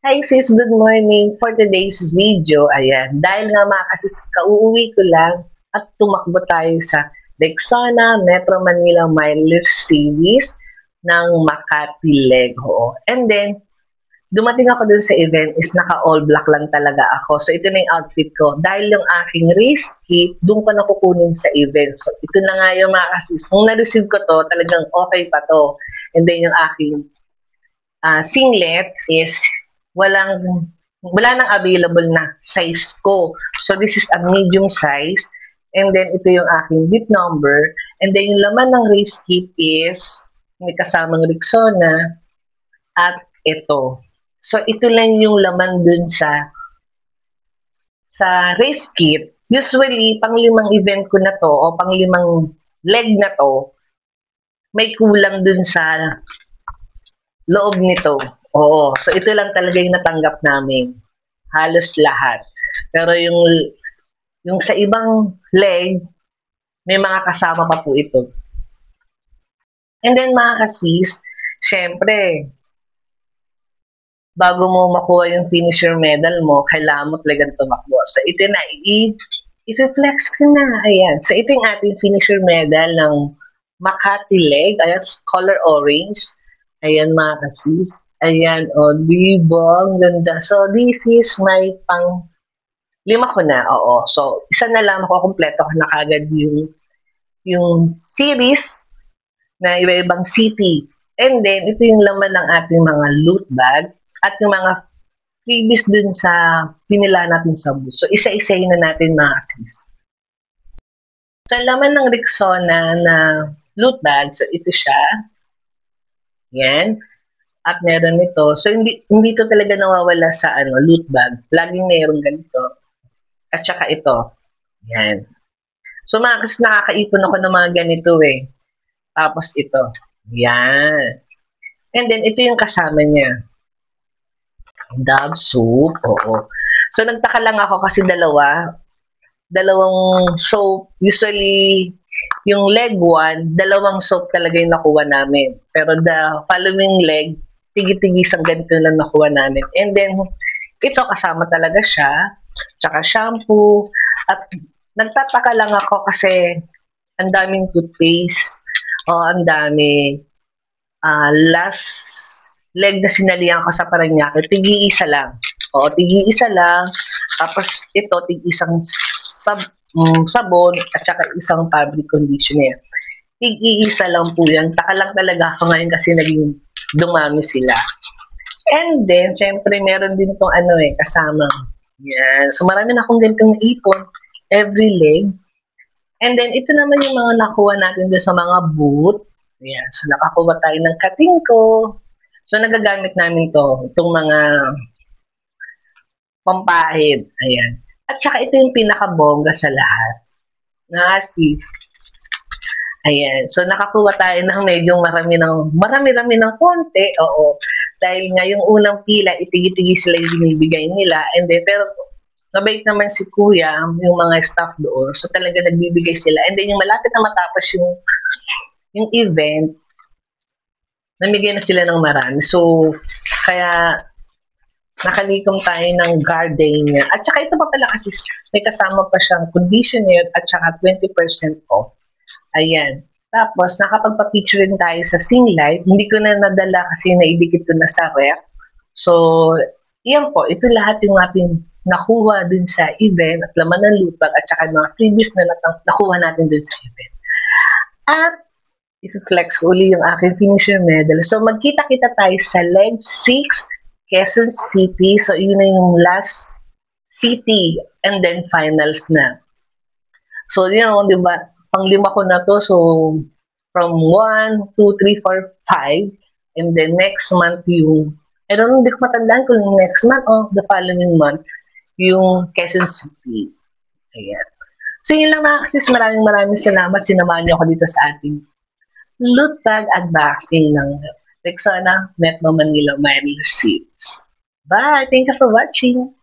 Hi sis, good morning. For today's video, ayan, dahil nga mga kasis, kauuwi ko lang at tumakbo tayo sa Rexona Metro Manila Mileage Series ng Makati Lego. And then, dumating ako dun sa event is naka-all black lang talaga ako. So, ito na yung outfit ko. Dahil yung aking race kit, dun ko nakukunin sa event. So, ito na nga yung mga kasis. Nung na-receive ko to, talagang okay pa to. And then, yung aking singlet is walang wala nang available na size ko. So, this is a medium size. And then, ito yung aking bib number. And then, yung laman ng race kit is may kasamang Rexona at ito. So, ito lang yung laman dun sa race kit. Usually, pang-limang event ko na to o pang-limang leg na to, may kulang dun sa loob nito. Oo. So, ito lang talaga yung natanggap namin. Halos lahat. Pero yung sa ibang leg, may mga kasama pa po ito. And then, mga kasis, syempre, bago mo makuha yung finisher medal mo, kailangan mo talagang tumakbo. So, ito na, i-flex ko na. Ayan. So, ito yung ating finisher medal ng Makati leg. Ayan, color orange. Ayan, mga kasis. Ayan, o, diba? Ang ganda. So, this is my lima ko na, oo. So, isa na lang, makukompleto ko na kagad yung series na iba-ibang city. And then, ito yung laman ng ating mga loot bag at yung mga freebies dun sa pinila natin sa booth. So, isa-isahin na natin, mga kasis. So, laman ng Rexona na loot bag, so ito siya. Yan. At meron nito. So, hindi to talaga nawawala sa loot bag. Laging mayroong ganito. At saka ito. Yan. So, kasi nakakaipon ako ng mga ganito eh. Tapos ito. Yan. And then, ito yung kasama niya. Dove soup. Oo. So, nagtaka lang ako kasi dalawang soap. Usually, yung leg 1, dalawang soap talaga yung nakuha namin. Pero the following leg, tigi-tigisang ganito lang nakuha namin. And then, ito kasama talaga siya, tsaka shampoo, at nagtataka lang ako kasi ang daming toothpaste, ang dami. Last leg na sinalihan ko sa Parañaque, tigi-isa lang. Oo, tigi-isa lang. Tapos ito, tig-isang sabon at saka isang fabric conditioner. Tig-iisa lang po yan. Taka lang talaga ako ngayon kasi naging dumami sila. And then, syempre, meron din itong kasama. Yan. So, marami na akong ganitong ipon every leg. And then, ito naman yung mga nakuha natin doon sa mga booth. Yan. So, nakakuha tayo ng katingko. So, nagagamit namin to. Itong mga pampahid. Ayan. At saka ito yung pinakabongga sa lahat. Nasis. Ayan. So, nakakuha tayo ng medyo marami-rami ng konti. Oo. Dahil nga yung unang pila, itigi-tigi sila yung binibigay nila. And then, pero mabait naman si Kuya, yung mga staff doon. So, talaga nagbibigay sila. And then, yung malapit na matapos yung event, namigay na sila ng marami. So, kaya nakalikom tayo ng gardenia. At saka ito pa pala kasi may kasama pa siyang conditioner at saka 20% off. Ayan. Tapos, nakapagpa-picture rin tayo sa sing light. Hindi ko na nadala kasi naidikit ko na sa ref. So, iyan po. Ito lahat yung ating nakuha din sa event at laman ng loot bag at saka mga freebies na nakuha natin din sa event. At, i-flex ko uli yung aking finisher medal. So, magkita-kita tayo sa leg 6, Quezon City. So, yun na yung last city and then finals na. So, yun, di ba? Pang-lima ko na to. So, from 1, 2, 3, 4, 5. And then next month yung, I don't know, hindi ko matandaan kung next month o the following month, yung Quezon City. Ayan. So, yun lang mga kasis. Maraming salamat. Sinamahan niyo ako dito sa ating loot bag unboxing ng Rexona Metro Manila Mileage Series. Bye! Thank you for watching!